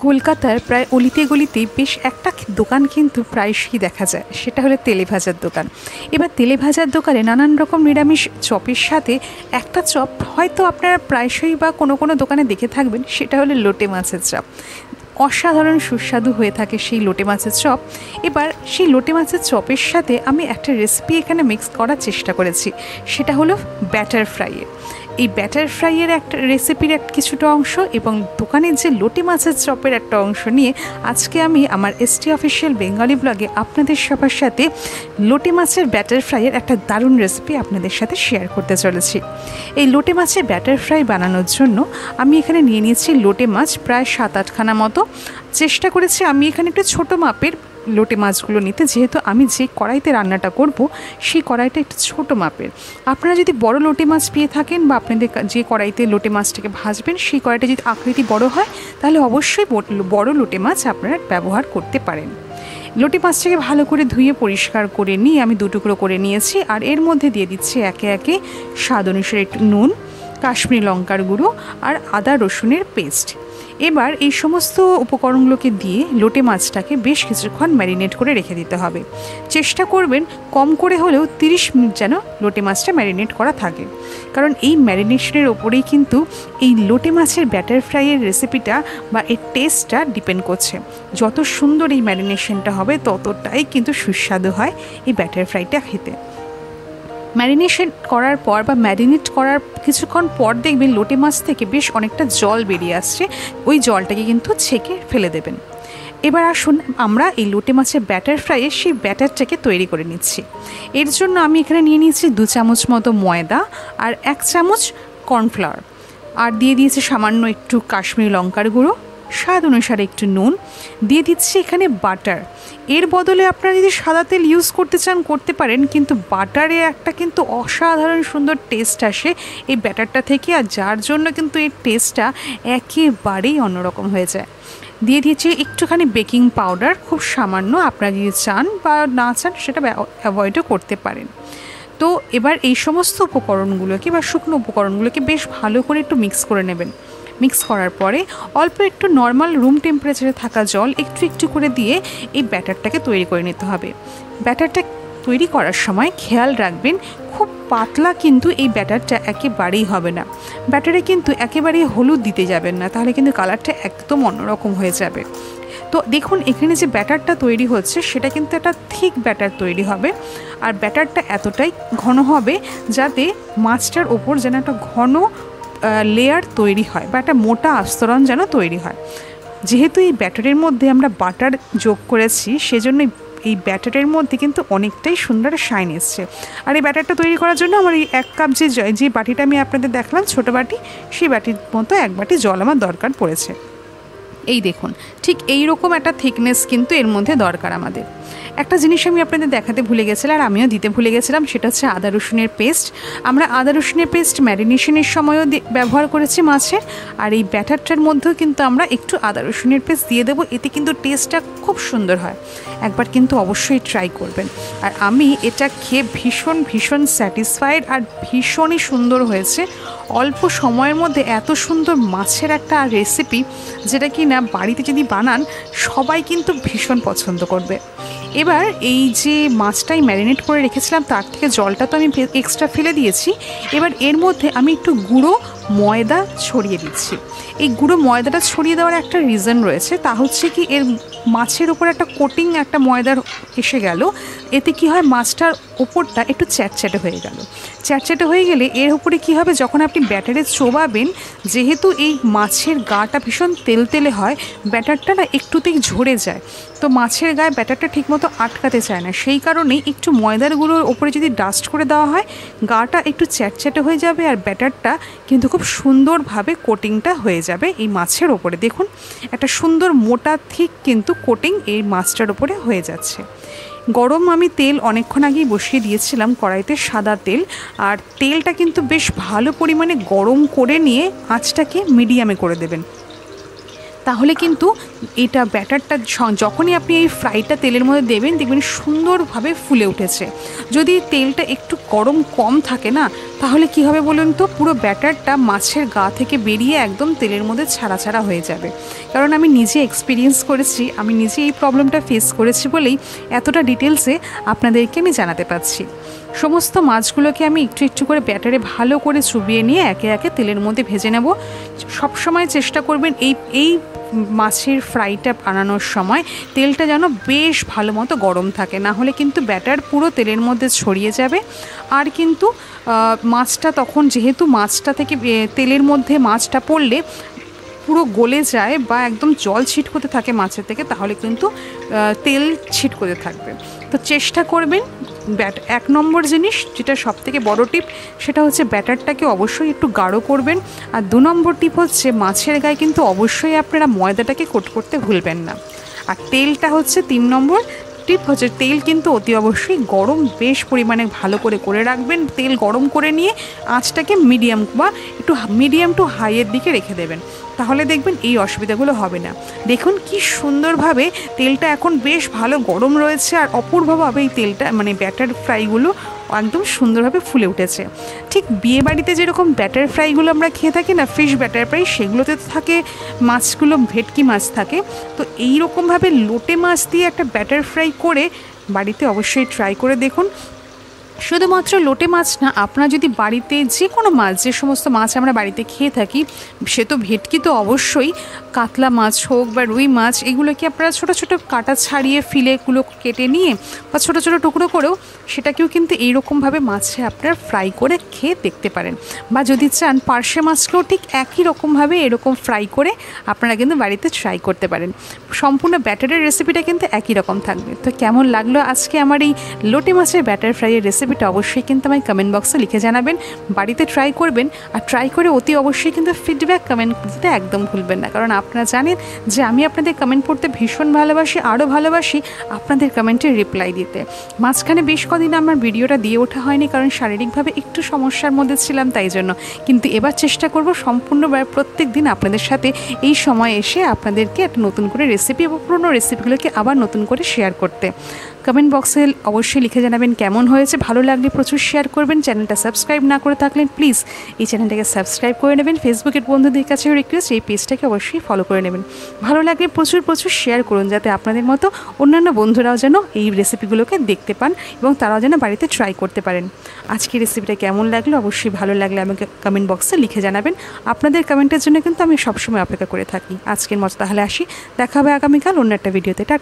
কলকাতার প্রায় অলিতে গলিতেই বেশ একটা দোকান কিন্তু প্রায়শই দেখা যায়, সেটা হলো তেলে ভাজার দোকান। এবার তেলে ভাজার দোকানে নানান রকম নিরামিষ চপের সাথে একটা চপ হয়তো আপনারা প্রায়শই বা কোনো কোনো দোকানে দেখে থাকবেন, সেটা হলো লোটে মাছের চপ। অসাধারণ সুস্বাদু হয়ে থাকে সেই লোটে মাছের চপ। এবার সেই লোটে মাছের চপের সাথে আমি একটা রেসিপি এখানে মিক্স করার চেষ্টা করেছি, সেটা হলো ব্যাটার ফ্রাইয়ের। এই ব্যাটার ফ্রাইয়ের একটা রেসিপির কিছুটা অংশ এবং দোকানের যে লোটে মাছের চপের একটা অংশ নিয়ে আজকে আমি আমার এসটি অফিসিয়াল বেঙ্গলি ব্লগে আপনাদের সবার সাথে লোটে মাছের ব্যাটার ফ্রাইয়ের একটা দারুণ রেসিপি আপনাদের সাথে শেয়ার করতে চলেছি। এই লোটে মাছের ব্যাটার ফ্রাই বানানোর জন্য আমি এখানে নিয়ে নিয়েছি লোটে মাছ প্রায় 7-8খানা মতো। চেষ্টা করেছি আমি এখানে একটু ছোটো মাপের লোটে মাছগুলো নিতে, যেহেতু আমি যে কড়াইতে রান্নাটা করব সেই কড়াইটা একটু ছোটো মাপের। আপনারা যদি বড় লোটে মাছ পেয়ে থাকেন বা আপনাদের যে কড়াইতে লোটে মাছটাকে ভাজবেন সেই কড়াইটা যদি আকৃতি বড় হয় তাহলে অবশ্যই বড় লোটে মাছ আপনারা ব্যবহার করতে পারেন। লোটে মাছটাকে ভালো করে ধুয়ে পরিষ্কার করে নিয়ে আমি 2 টুকরো করে নিয়েছি, আর এর মধ্যে দিয়ে দিচ্ছি একে একে স্বাদ অনুসারে একটু নুন, কাশ্মীরি লঙ্কার গুঁড়ো আর আদা রসুনের পেস্ট। এবার এই সমস্ত উপকরণগুলোকে দিয়ে লোটে মাছটাকে বেশ কিছুক্ষণ ম্যারিনেট করে রেখে দিতে হবে। চেষ্টা করবেন কম করে হলেও 30 মিনিট যেন লোটে মাছটা ম্যারিনেট করা থাকে, কারণ এই ম্যারিনেশনের ওপরেই কিন্তু এই লোটে মাছের ব্যাটার ফ্রাইয়ের রেসিপিটা বা এর টেস্টটা ডিপেন্ড করছে। যত সুন্দর এই ম্যারিনেশনটা হবে ততটাই কিন্তু সুস্বাদু হয় এই ব্যাটার ফ্রাইটা খেতে। ম্যারিনেশন করার পর বা ম্যারিনেট করার কিছুক্ষণ পর দেখবেন লোটে মাছ থেকে বেশ অনেকটা জল বেরিয়ে আসছে, ওই জলটাকে কিন্তু ছেঁকে ফেলে দেবেন। এবার আসুন আমরা এই লোটে মাছের ব্যাটার ফ্রাইয়ের সেই ব্যাটারটাকে তৈরি করে নিচ্ছি। এর জন্য আমি এখানে নিয়ে নিয়েছি 2 চামচ মতো ময়দা আর 1 চামচ কর্নফ্লাওয়ার, আর দিয়ে দিয়েছি সামান্য একটু কাশ্মীরি লঙ্কার গুঁড়ো, স্বাদ অনুসারে একটু নুন, দিয়ে দিচ্ছি এখানে বাটার। এর বদলে আপনারা যদি সাদা তেল ইউজ করতে চান করতে পারেন, কিন্তু বাটারে একটা কিন্তু অসাধারণ সুন্দর টেস্ট আসে এই ব্যাটারটা থেকে, আর যার জন্য কিন্তু এই টেস্টটা একেবারেই অন্যরকম হয়ে যায়। দিয়ে দিয়েছি একটুখানি বেকিং পাউডার, খুব সামান্য, আপনারা যদি চান বা না চান সেটা অ্যাভয়েডও করতে পারেন। তো এবার এই সমস্ত উপকরণগুলোকে বা শুকনো উপকরণগুলোকে বেশ ভালো করে একটু মিক্স করে নেবেন। মিক্স করার পরে অল্প একটু নর্মাল রুম টেম্পারেচারে থাকা জল একটু একটু করে দিয়ে এই ব্যাটারটাকে তৈরি করে নিতে হবে। ব্যাটারটা তৈরি করার সময় খেয়াল রাখবেন খুব পাতলা কিন্তু এই ব্যাটারটা একেবারেই হবে না। ব্যাটারে কিন্তু একেবারেই হলুদ দিতে যাবেন না, তাহলে কিন্তু কালারটা একদম অন্যরকম হয়ে যাবে। তো দেখুন এখানে যে ব্যাটারটা তৈরি হচ্ছে সেটা কিন্তু একটা থিক ব্যাটার তৈরি হবে, আর ব্যাটারটা এতটাই ঘন হবে যাতে মাছটার ওপর যেন একটা ঘন লেয়ার তৈরি হয় বা একটা মোটা আস্তরণ যেন তৈরি হয়। যেহেতু এই ব্যাটারের মধ্যে আমরা বাটার যোগ করেছি সেজন্য এই ব্যাটারের মধ্যে কিন্তু অনেকটাই সুন্দর শাইন এসছে। আর এই ব্যাটারটা তৈরি করার জন্য আমার এই 1 কাপ যে বাটিটা আমি আপনাদের দেখালাম ছোটো বাটি, সেই বাটির মতো 1 বাটি জল আমার দরকার পড়েছে। এই দেখুন ঠিক এই রকম একটা থিকনেস কিন্তু এর মধ্যে দরকার আমাদের। একটা জিনিস আমি আপনাদের দেখাতে ভুলে গেছিলাম আর আমিও দিতে ভুলে গেছিলাম, সেটা হচ্ছে আদা রসুনের পেস্ট। আমরা আদা রসুনের পেস্ট ম্যারিনেশনের সময়ও ব্যবহার করেছি মাছের, আর এই ব্যাটারটার মধ্যেও কিন্তু আমরা একটু আদা রসুনের পেস্ট দিয়ে দেবো, এতে কিন্তু টেস্টটা খুব সুন্দর হয়। একবার কিন্তু অবশ্যই ট্রাই করবেন। আর আমি এটা খেয়ে ভীষণ স্যাটিসফাইড আর ভীষণই সুন্দর হয়েছে। অল্প সময়ের মধ্যে এত সুন্দর মাছের একটা রেসিপি যেটা কি না বাড়িতে যদি বানান সবাই কিন্তু ভীষণ পছন্দ করবে। এবার এই যে মাছটাই ম্যারিনেট করে রেখেছিলাম তার থেকে জলটা তো আমি এক্সট্রা ফেলে দিয়েছি। এবার এর মধ্যে আমি একটু গুঁড়ো ময়দা ছড়িয়ে দিচ্ছি। এই গুঁড়ো ময়দাটা ছড়িয়ে দেওয়ার একটা রিজন রয়েছে, তা হচ্ছে কি এর মাছের ওপর একটা কোটিং একটা ময়দার এসে গেল, এতে কি হয় মাছটার ওপরটা একটু চ্যাটচ্যাটে হয়ে গেল। চ্যাটচ্যাটে হয়ে গেলে এর উপরে কি হবে, যখন আপনি ব্যাটারে চোবাবেন, যেহেতু এই মাছের গাটা ভীষণ তেলতেলে হয়, ব্যাটারটা না একটুতেই ঝরে যায়, তো মাছের গায়ে ব্যাটারটা ঠিকমতো আটকাতে চায় না। সেই কারণেই একটু ময়দার গুঁড়োর ওপরে যদি ডাস্ট করে দেওয়া হয় গাটা একটু চ্যাটচ্যাটে হয়ে যাবে, আর ব্যাটারটা কিন্তু খুব সুন্দরভাবে কোটিংটা হয়ে যাবে এই মাছের ওপরে। দেখুন একটা সুন্দর মোটা থিক কিন্তু কোটিং এই মাছটার ওপরে হয়ে যাচ্ছে। গরম আমি তেল অনেকক্ষণ আগেই বসিয়ে দিয়েছিলাম কড়াইতে, সাদা তেল, আর তেলটা কিন্তু বেশ ভালো পরিমাণে গরম করে নিয়ে আঁচটাকে মিডিয়ামে করে দেবেন। তাহলে কিন্তু এটা ব্যাটারটা যখনই আপনি এই ফ্রাইটা তেলের মধ্যে দেবেন দেখবেন সুন্দরভাবে ফুলে উঠেছে। যদি তেলটা একটু গরম কম থাকে না, তাহলে কি হবে বলুন তো, পুরো ব্যাটারটা মাছের গা থেকে বেরিয়ে একদম তেলের মধ্যে ছাড়া ছাড়া হয়ে যাবে। কারণ আমি নিজে এক্সপিরিয়েন্স করেছি, আমি নিজে এই প্রবলেমটা ফেস করেছি বলেই এতটা ডিটেলসে আপনাদেরকে আমি জানাতে পারছি। সমস্ত মাছগুলোকে আমি একটু একটু করে ব্যাটারে ভালো করে চুবিয়ে নিয়ে একে একে তেলের মধ্যে ভেজে নেব। সবসময় চেষ্টা করবেন এই মাছের ফ্রাইটা বানানোর সময় তেলটা যেন বেশ ভালো মতো গরম থাকে, না হলে কিন্তু ব্যাটার পুরো তেলের মধ্যে ছড়িয়ে যাবে। আর কিন্তু মাছটা তখন যেহেতু মাছটা থেকে তেলের মধ্যে মাছটা পড়লে পুরো গলে যায় বা একদম জল ছিটকোতে থাকে মাছের থেকে, তাহলে কিন্তু তেল ছিটকোতে থাকবে। তো চেষ্টা করবেন এক নম্বর জিনিস যেটা সবথেকে বড় টিপ, সেটা হচ্ছে ব্যাটারটাকে অবশ্যই একটু গাঢ় করবেন। আর 2 নম্বর টিপ হচ্ছে মাছের গায়ে কিন্তু অবশ্যই আপনারা ময়দাটাকে কোট করতে ভুলবেন না। আর তেলটা হচ্ছে 3 নম্বর টিপ হচ্ছে, তেল কিন্তু অতি অবশ্যই গরম বেশ পরিমাণে ভালো করে রাখবেন। তেল গরম করে নিয়ে আঁচটাকে মিডিয়াম বা একটু মিডিয়াম টু হাইয়ের দিকে রেখে দেবেন, তাহলে দেখবেন এই অসুবিধাগুলো হবে না। দেখুন কি সুন্দরভাবে তেলটা এখন বেশ ভালো গরম রয়েছে, আর অপূর্বভাবে এই তেলটা মানে ব্যাটার ফ্রাইগুলো একদম সুন্দরভাবে ফুলে উঠেছে। ঠিক বিয়েবাড়িতে যেরকম ব্যাটার ফ্রাইগুলো আমরা খেয়ে থাকি না, ফিশ ব্যাটার ফ্রাই, সেগুলোতে থাকে মাছগুলো ভেটকি মাছ থাকে। তো এই রকমভাবে লোটে মাছ দিয়ে একটা ব্যাটার ফ্রাই করে বাড়িতে অবশ্যই ট্রাই করে দেখুন। শুধুমাত্র লোটে মাছ না, আপনারা যদি বাড়িতে যে কোনো মাছ, যে সমস্ত মাছ আমরা বাড়িতে খেয়ে থাকি, সে তো ভেটকি তো অবশ্যই, কাতলা মাছ হোক বা রুই মাছ, এগুলোকে আপনারা ছোটো ছোটো কাটা ছাড়িয়ে ফিলেগুলো কেটে নিয়ে বা ছোটো ছোটো টুকরো করেও সেটাকেও কিন্তু এইরকমভাবে মাছে আপনারা ফ্রাই করে খেয়ে দেখতে পারেন। বা যদি চান পার্শে মাছকেও ঠিক একই রকমভাবে এরকম ফ্রাই করে আপনারা কিন্তু বাড়িতে ট্রাই করতে পারেন। সম্পূর্ণ ব্যাটারের রেসিপিটা কিন্তু একই রকম থাকবে। তো কেমন লাগলো আজকে আমার এই লোটে মাছের ব্যাটার ফ্রাইয়ের রেসিপিটা অবশ্যই কিন্তু আমায় কমেন্ট বক্সে লিখে জানাবেন। বাড়িতে ট্রাই করবেন, আর ট্রাই করে অতি অবশ্যই কিন্তু ফিডব্যাক কমেন্ট দিতে একদম ভুলবেন না। কারণ আপনারা জানেন যে আমি আপনাদের কমেন্ট পড়তে ভীষণ ভালোবাসি, আরও ভালোবাসি আপনাদের কমেন্টের রিপ্লাই দিতে। মাঝখানে বেশ কদিন আমার ভিডিওটা দিয়ে ওঠা হয়নি, কারণ শারীরিকভাবে একটু সমস্যার মধ্যে ছিলাম, তাই জন্য। কিন্তু এবার চেষ্টা করব সম্পূর্ণবার প্রত্যেক দিন আপনাদের সাথে এই সময় এসে আপনাদেরকে একটা নতুন করে রেসিপি এবং পুরনো রেসিপিগুলোকে আবার নতুন করে শেয়ার করতে। কমেন্ট বক্সে অবশ্যই লিখে জানাবেন কেমন হয়েছে। ভালো লাগলে প্রচুর শেয়ার করবেন। চ্যানেলটা সাবস্ক্রাইব না করে থাকলেন প্লিজ এই চ্যানেলটাকে সাবস্ক্রাইব করে নেবেন। ফেসবুকের বন্ধুদের কাছেও রিকোয়েস্ট এই পেজটাকে অবশ্যই ফলো করে নেবেন। ভালো লাগলে প্রচুর শেয়ার করুন, যাতে আপনাদের মতো অন্যান্য বন্ধুরাও যেন এই রেসিপিগুলোকে দেখতে পান এবং তারাও যেন বাড়িতে ট্রাই করতে পারেন। আজকের রেসিপিটা কেমন লাগলো অবশ্যই ভালো লাগলে আমাকে কমেন্ট বক্সে লিখে জানাবেন। আপনাদের কমেন্টের জন্য কিন্তু আমি সবসময় অপেক্ষা করে থাকি। আজকের মতো তাহলে আসি, দেখা হবে আগামীকাল অন্য একটা ভিডিওতে। টাটা।